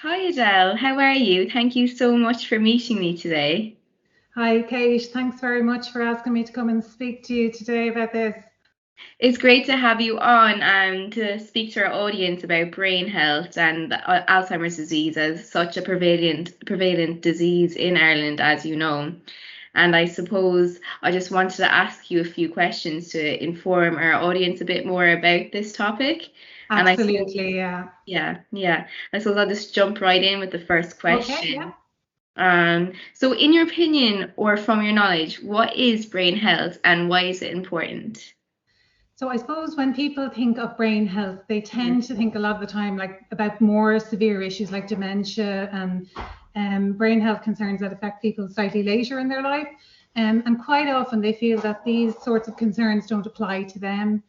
Hi Adele, how are you? Thank you so much for meeting me today. Hi, Kate. Thanks very much for asking me to come and speak to you today about this. It's great to have you on and to speak to our audience about brain health and Alzheimer's disease as such a prevalent disease in Ireland, as you know. And I suppose I just wanted to ask you a few questions to inform our audience a bit more about this topic. And I suppose, Absolutely, yeah. yeah. I suppose I'll just jump right in with the first Okay, yeah. question. So in your opinion or from your knowledge, what is brain health and why is it important? So I suppose when people think of brain health, they tend to think a lot of the time like about more severe issues like dementia and brain health concerns that affect people slightly later in their life. And quite often they feel that these sorts of concerns don't apply to them.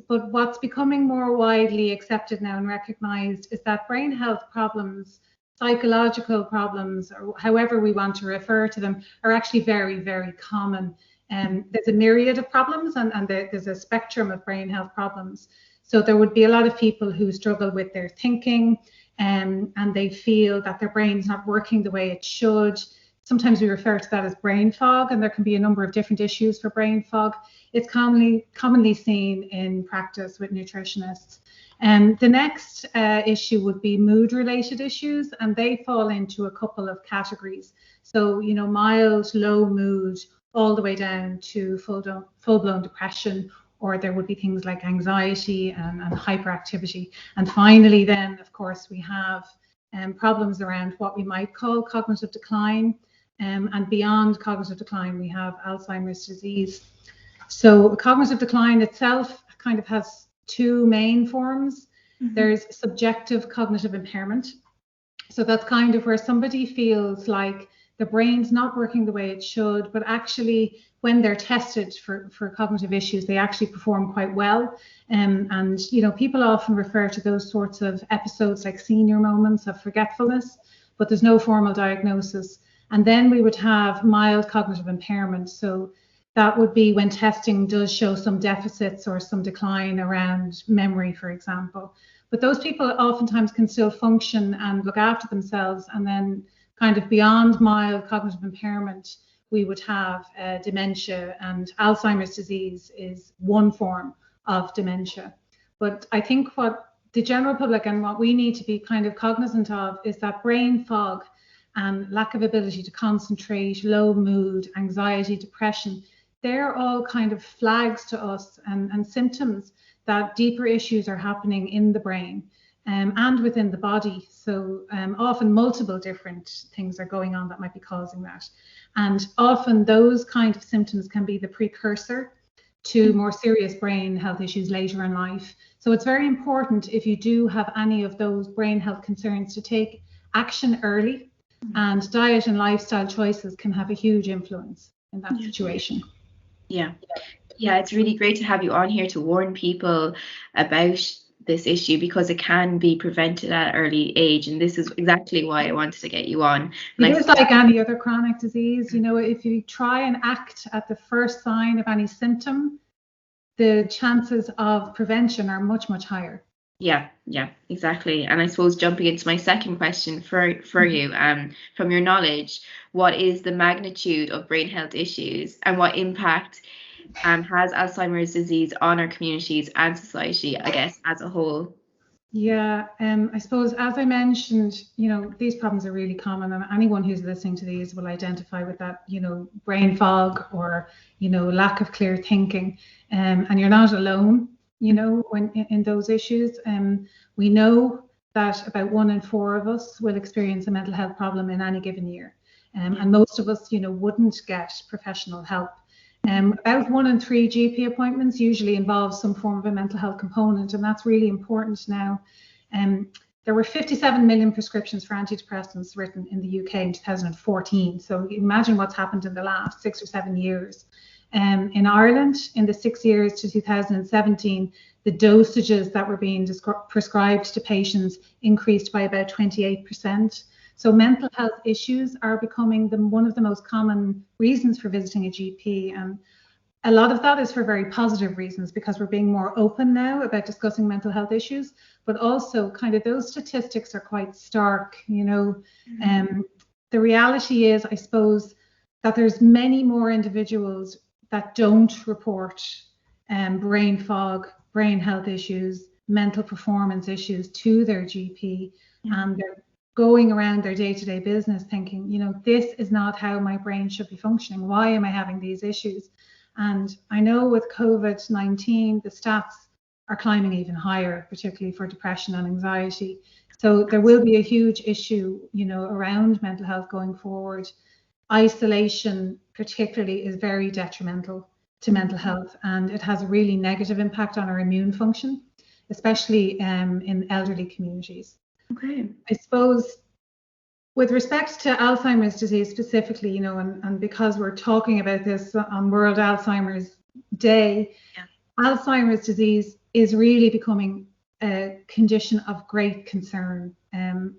But what's becoming more widely accepted now and recognized is that brain health problems, psychological problems, or however we want to refer to them, are actually very, very common. There's a myriad of problems, and there's a spectrum of brain health problems. So there would be a lot of people who struggle with their thinking, and they feel that their brain's not working the way it should. Sometimes we refer to that as brain fog, and there can be a number of different issues for brain fog. It's commonly seen in practice with nutritionists. The next issue would be mood-related issues, and they fall into a couple of categories. So, mild, low mood, all the way down to full-blown depression, or there would be things like anxiety and hyperactivity. And finally, then, of course, we have problems around what we might call cognitive decline. And beyond cognitive decline, we have Alzheimer's disease. So cognitive decline itself kind of has two main forms. There's subjective cognitive impairment. So that's kind of where somebody feels like the brain's not working the way it should, but actually when they're tested for cognitive issues, they actually perform quite well. And people often refer to those sorts of episodes like senior moments of forgetfulness, but there's no formal diagnosis. And then we would have mild cognitive impairment. So that would be when testing does show some deficits or some decline around memory, for example. But those people oftentimes can still function and look after themselves. And then kind of beyond mild cognitive impairment, we would have dementia, and Alzheimer's disease is one form of dementia. But I think what the general public and what we need to be kind of cognizant of is that brain fog and lack of ability to concentrate, low mood, anxiety, depression, they're all kind of flags to us and symptoms that deeper issues are happening in the brain and within the body. So often multiple different things are going on that might be causing that. And often those kind of symptoms can be the precursor to more serious brain health issues later in life. So it's very important if you do have any of those brain health concerns to take action early, and diet and lifestyle choices can have a huge influence in that situation. Yeah. Yeah, it's really great to have you on here to warn people about this issue because it can be prevented at an early age. And this is exactly why I wanted to get you on. And It I is like any other chronic disease. If you try and act at the first sign of any symptom, the chances of prevention are much, much higher. yeah, exactly. And I suppose jumping into my second question for you, from your knowledge, what is the magnitude of brain health issues and what impact has Alzheimer's disease on our communities and society, I guess, as a whole? Yeah, I suppose as I mentioned, these problems are really common, and anyone who's listening to these will identify with that, brain fog or, lack of clear thinking. And you're not alone, when in those issues. We know that about 1 in 4 of us will experience a mental health problem in any given year. And most of us, wouldn't get professional help. About 1 in 3 GP appointments usually involves some form of a mental health component, and that's really important now. There were 57 million prescriptions for antidepressants written in the UK in 2014. So imagine what's happened in the last 6 or 7 years. In Ireland, in the 6 years to 2017, the dosages that were being prescribed to patients increased by about 28%. So mental health issues are becoming one of the most common reasons for visiting a GP. And a lot of that is for very positive reasons, because we're being more open now about discussing mental health issues, but also kind of those statistics are quite stark, you know. The reality is, I suppose, that there's many more individuals that don't report brain fog, brain health issues, mental performance issues to their GP, and they're going around their day-to-day business thinking, you know, this is not how my brain should be functioning. Why am I having these issues? And I know with COVID-19, the stats are climbing even higher, particularly for depression and anxiety. So there will be a huge issue, you know, around mental health going forward. Isolation particularly is very detrimental to mental health, and it has a really negative impact on our immune function, especially in elderly communities. Okay. I suppose with respect to Alzheimer's disease specifically, you know, and because we're talking about this on World Alzheimer's Day, Alzheimer's disease is really becoming a condition of great concern. And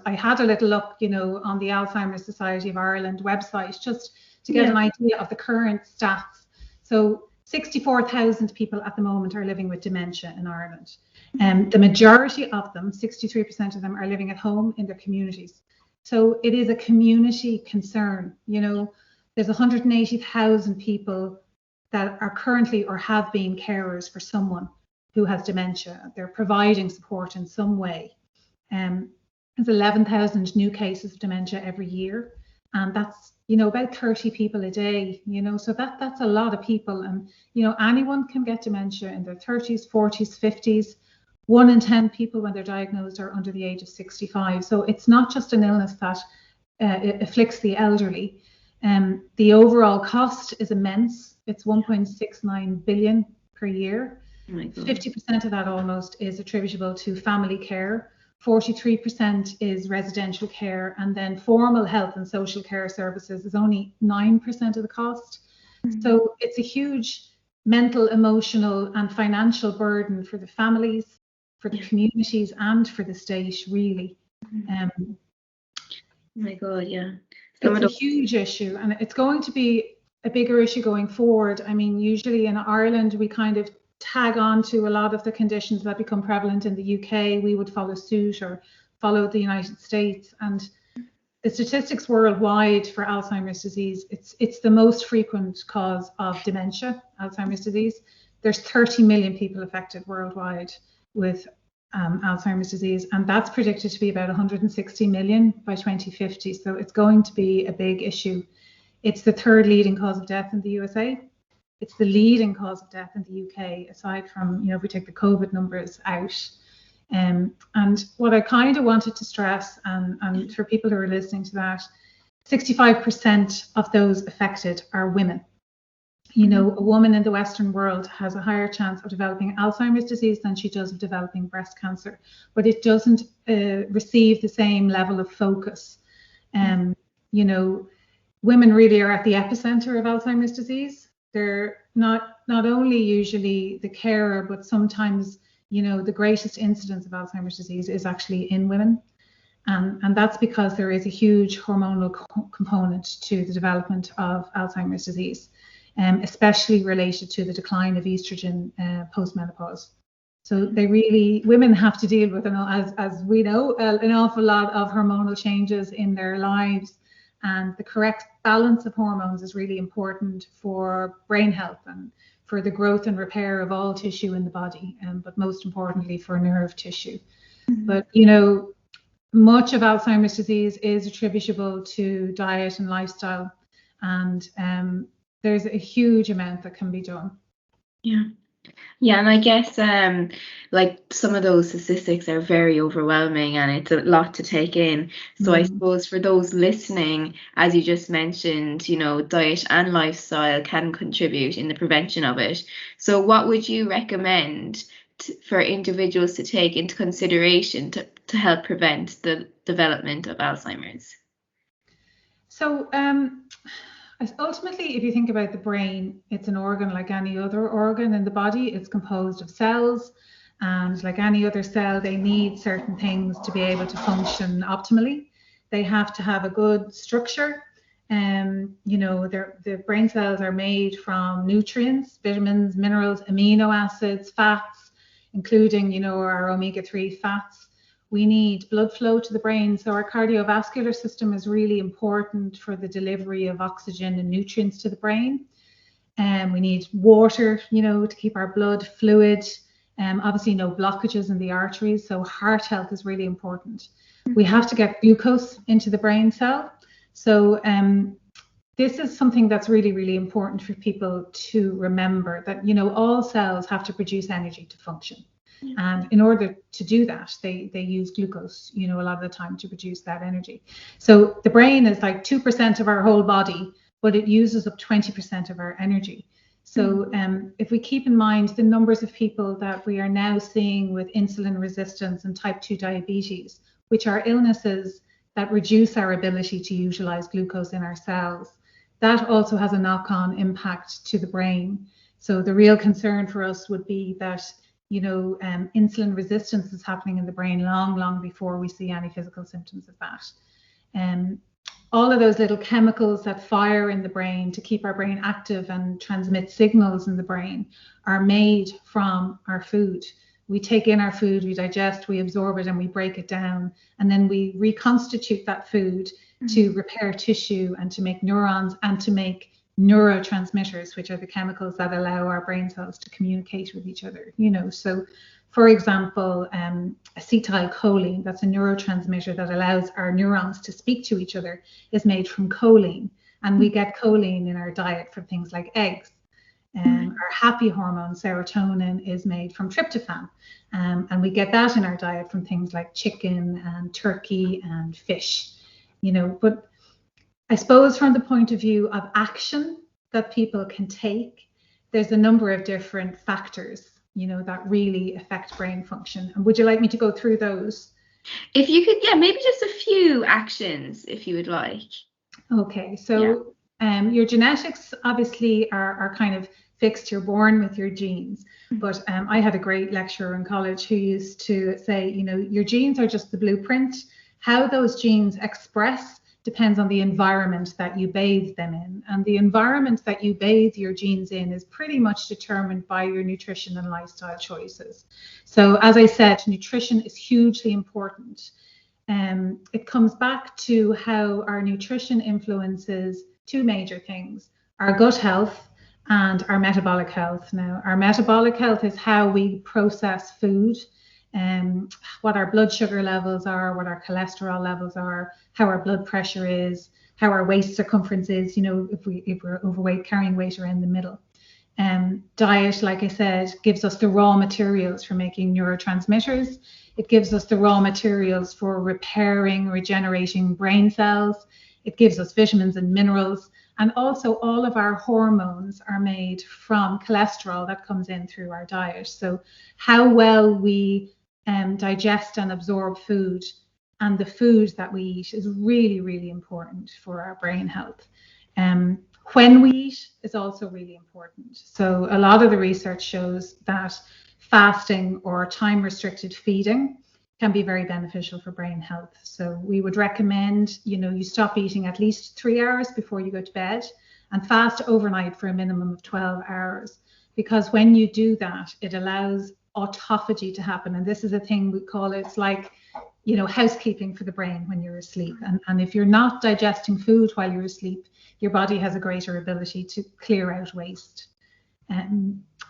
I had a little look, you know, on the Alzheimer's Society of Ireland website just to get an idea of the current stats. So 64,000 people at the moment are living with dementia in Ireland. The majority of them, 63% of them, are living at home in their communities. So it is a community concern. You know, there's 180,000 people that are currently or have been carers for someone who has dementia. They're providing support in some way. There's 11,000 new cases of dementia every year. And that's, you know, about 30 people a day, you know, so that's a lot of people. And, you know, anyone can get dementia in their 30s, 40s, 50s. 1 in 10 people when they're diagnosed are under the age of 65. So it's not just an illness that it afflicts the elderly. The overall cost is immense. It's 1.69 billion per year. Oh my God. 50% of that almost is attributable to family care. 43% is residential care, and then formal health and social care services is only 9% of the cost. So it's a huge mental, emotional, and financial burden for the families, for the communities, and for the state, really. Oh my God, yeah. It's a huge issue, and it's going to be a bigger issue going forward. I mean, usually in Ireland, we kind of tag on to a lot of the conditions that become prevalent in the UK. We would follow suit or follow the United States. And the statistics worldwide for Alzheimer's disease, it's the most frequent cause of dementia, Alzheimer's disease. There's 30 million people affected worldwide with Alzheimer's disease, and that's predicted to be about 160 million by 2050. So it's going to be a big issue. It's the third leading cause of death in the USA. It's the leading cause of death in the UK, aside from, you know, if we take the COVID numbers out. And what I kind of wanted to stress, and for people who are listening to that, 65% of those affected are women. You know, a woman in the Western world has a higher chance of developing Alzheimer's disease than she does of developing breast cancer, but it doesn't receive the same level of focus. You know, women really are at the epicenter of Alzheimer's disease. They're not only usually the carer, but sometimes, you know, the greatest incidence of Alzheimer's disease is actually in women. And that's because there is a huge hormonal component to the development of Alzheimer's disease, especially related to the decline of estrogen post-menopause. So women have to deal with, as we know, an awful lot of hormonal changes in their lives. And the correct balance of hormones is really important for brain health and for the growth and repair of all tissue in the body, but most importantly for nerve tissue. But, you know, much of Alzheimer's disease is attributable to diet and lifestyle, and there's a huge amount that can be done. Yeah, and I guess like some of those statistics are very overwhelming, and it's a lot to take in. So I suppose for those listening, as you just mentioned, you know, diet and lifestyle can contribute in the prevention of it. So what would you recommend for individuals to take into consideration to help prevent the development of Alzheimer's? So ultimately, if you think about the brain, it's an organ like any other organ in the body. It's composed of cells, and like any other cell, they need certain things to be able to function optimally. They have to have a good structure. The brain cells are made from nutrients, vitamins, minerals, amino acids, fats, including, our omega-3 fats. We need blood flow to the brain. So our cardiovascular system is really important for the delivery of oxygen and nutrients to the brain. We need water, to keep our blood fluid. Obviously, no blockages in the arteries. So heart health is really important. We have to get glucose into the brain cell. So this is something that's really, really important for people to remember, that, all cells have to produce energy to function. And in order to do that, they use glucose, a lot of the time, to produce that energy. So the brain is like 2% of our whole body, but it uses up 20% of our energy. So if we keep in mind the numbers of people that we are now seeing with insulin resistance and type 2 diabetes, which are illnesses that reduce our ability to utilize glucose in our cells, that also has a knock-on impact to the brain. So the real concern for us would be that, insulin resistance is happening in the brain long before we see any physical symptoms of that. All of those little chemicals that fire in the brain to keep our brain active and transmit signals in the brain are made from our food. We take in our food, we digest, we absorb it, and we break it down. And then we reconstitute that food to repair tissue and to make neurons and to make neurotransmitters, which are the chemicals that allow our brain cells to communicate with each other. So for example, acetylcholine, that's a neurotransmitter that allows our neurons to speak to each other, is made from choline. And we get choline in our diet from things like eggs. Our happy hormone, serotonin, is made from tryptophan. And we get that in our diet from things like chicken and turkey and fish. But I suppose from the point of view of action that people can take, there's a number of different factors, that really affect brain function. And would you like me to go through those? If you could, maybe just a few actions, if you would like. Okay, so your genetics obviously are kind of fixed. You're born with your genes. But I had a great lecturer in college who used to say, your genes are just the blueprint. How those genes express depends on the environment that you bathe them in. And the environment that you bathe your genes in is pretty much determined by your nutrition and lifestyle choices. So as I said, nutrition is hugely important. It comes back to how our nutrition influences two major things: our gut health and our metabolic health. Now, our metabolic health is how we process food, what our blood sugar levels are, what our cholesterol levels are, how our blood pressure is, how our waist circumference is, if we're overweight, carrying weight around the middle. Diet, like I said, gives us the raw materials for making neurotransmitters. It gives us the raw materials for repairing, regenerating brain cells. It gives us vitamins and minerals. And also all of our hormones are made from cholesterol that comes in through our diet. So how well we digest and absorb food and the food that we eat is really, really important for our brain health. When we eat is also really important. So a lot of the research shows that fasting or time-restricted feeding can be very beneficial for brain health. So we would recommend, you stop eating at least 3 hours before you go to bed and fast overnight for a minimum of 12 hours. Because when you do that, it allows autophagy to happen. And this is a thing we call it, it's like, housekeeping for the brain when you're asleep. And if you're not digesting food while you're asleep, your body has a greater ability to clear out waste.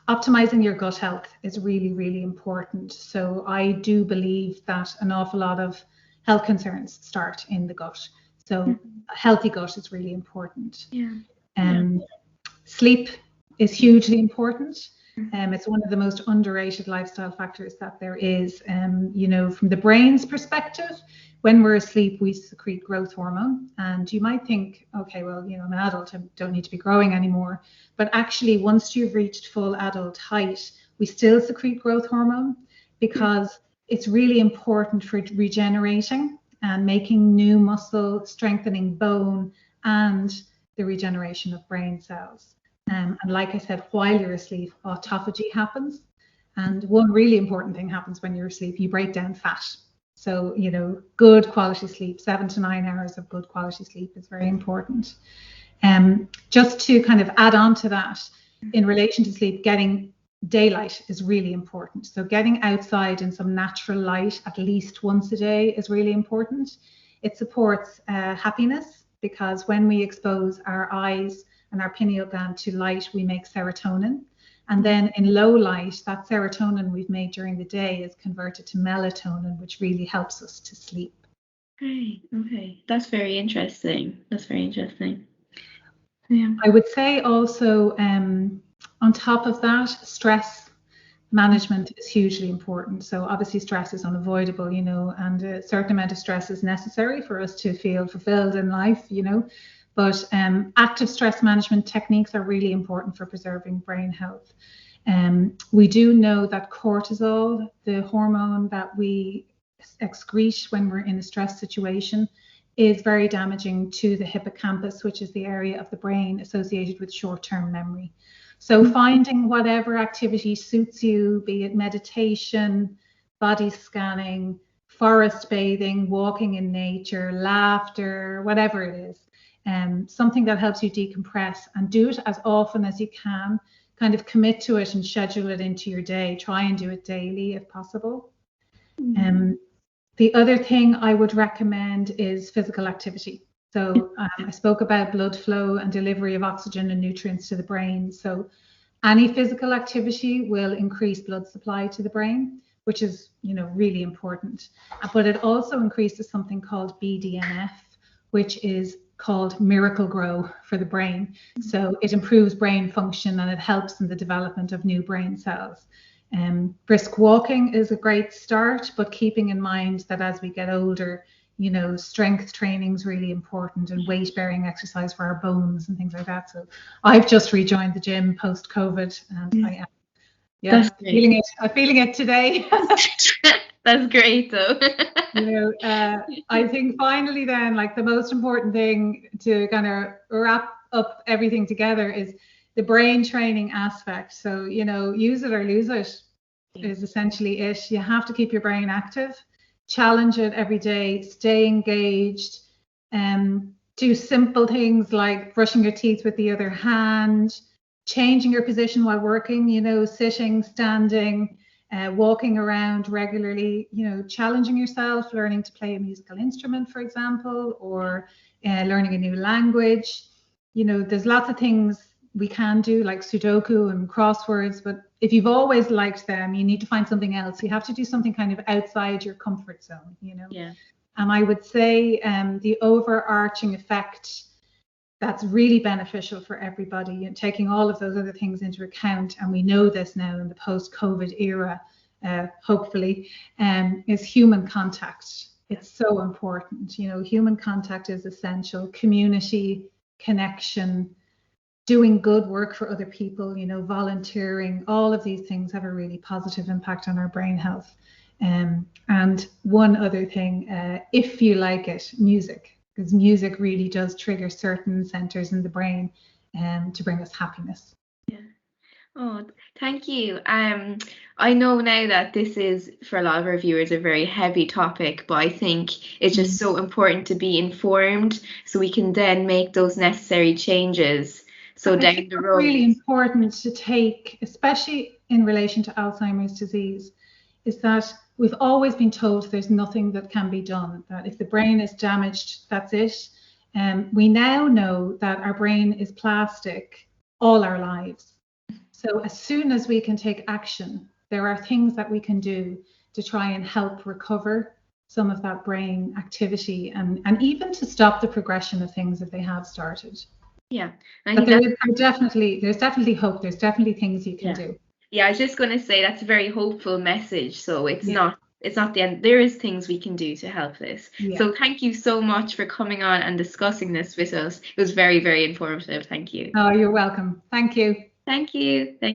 Optimizing your gut health is really, really important. So I do believe that an awful lot of health concerns start in the gut. So a healthy gut is really important. Sleep is hugely important. It's one of the most underrated lifestyle factors that there is. From the brain's perspective, when we're asleep, we secrete growth hormone. And you might think, okay, well, I'm an adult, I don't need to be growing anymore. But actually, once you've reached full adult height, we still secrete growth hormone because it's really important for regenerating and making new muscle, strengthening bone, and the regeneration of brain cells. And like I said, while you're asleep, autophagy happens. And one really important thing happens when you're asleep: you break down fat. So, good quality sleep, 7 to 9 hours of good quality sleep is very important. Just to kind of add on to that, in relation to sleep, getting daylight is really important. So getting outside in some natural light at least once a day is really important. It supports happiness, because when we expose our eyes and our pineal gland to light, we make serotonin. And then in low light, that serotonin we've made during the day is converted to melatonin, which really helps us to sleep. Okay. That's very interesting. Yeah. I would say also, on top of that, stress management is hugely important. So obviously stress is unavoidable, and a certain amount of stress is necessary for us to feel fulfilled in life, but active stress management techniques are really important for preserving brain health. We do know that cortisol, the hormone that we excrete when we're in a stress situation, is very damaging to the hippocampus, which is the area of the brain associated with short-term memory. So finding whatever activity suits you, be it meditation, body scanning, forest bathing, walking in nature, laughter, whatever it is, something that helps you decompress, and do it as often as you can. Kind of commit to it and schedule it into your day. Try and do it daily if possible. The other thing I would recommend is physical activity. So I spoke about blood flow and delivery of oxygen and nutrients to the brain. So any physical activity will increase blood supply to the brain, which is, really important. But it also increases something called BDNF, which is called miracle grow for the brain. So it improves brain function and it helps in the development of new brain cells. Brisk walking is a great start, but keeping in mind that as we get older, strength training is really important, and weight bearing exercise for our bones and things like that. So I've just rejoined the gym post COVID, and I am feeling it today. That's great though. I think finally then, like, the most important thing to kind of wrap up everything together is the brain training aspect. So, use it or lose it is essentially it. You have to keep your brain active, challenge it every day, stay engaged, do simple things like brushing your teeth with the other hand, changing your position while working, sitting, standing, walking around regularly, challenging yourself, learning to play a musical instrument, for example, or learning a new language. There's lots of things we can do, like Sudoku and crosswords, but if you've always liked them, you need to find something else. You have to do something kind of outside your comfort zone, Yeah. And I would say the overarching effect that's really beneficial for everybody, taking all of those other things into account, and we know this now in the post-COVID era, hopefully, is human contact. It's so important. Human contact is essential. Community, connection, doing good work for other people, volunteering, all of these things have a really positive impact on our brain health. And one other thing, if you like it, music, because music really does trigger certain centers in the brain to bring us happiness. Yeah. Oh, thank you. I know now that this is, for a lot of our viewers, a very heavy topic, but I think it's just so important to be informed so we can then make those necessary changes. So down the road, really important to take, especially in relation to Alzheimer's disease, is that we've always been told there's nothing that can be done, that if the brain is damaged, that's it. We now know that our brain is plastic all our lives. So as soon as we can take action, there are things that we can do to try and help recover some of that brain activity, and even to stop the progression of things if they have started. Yeah, but there's definitely hope. There's definitely things you can do. Yeah, I was just going to say that's a very hopeful message. So it's not the end. There is things we can do to help this. Yeah. So thank you so much for coming on and discussing this with us. It was very, very informative. Thank you. Oh, you're welcome. Thank you. Thank you.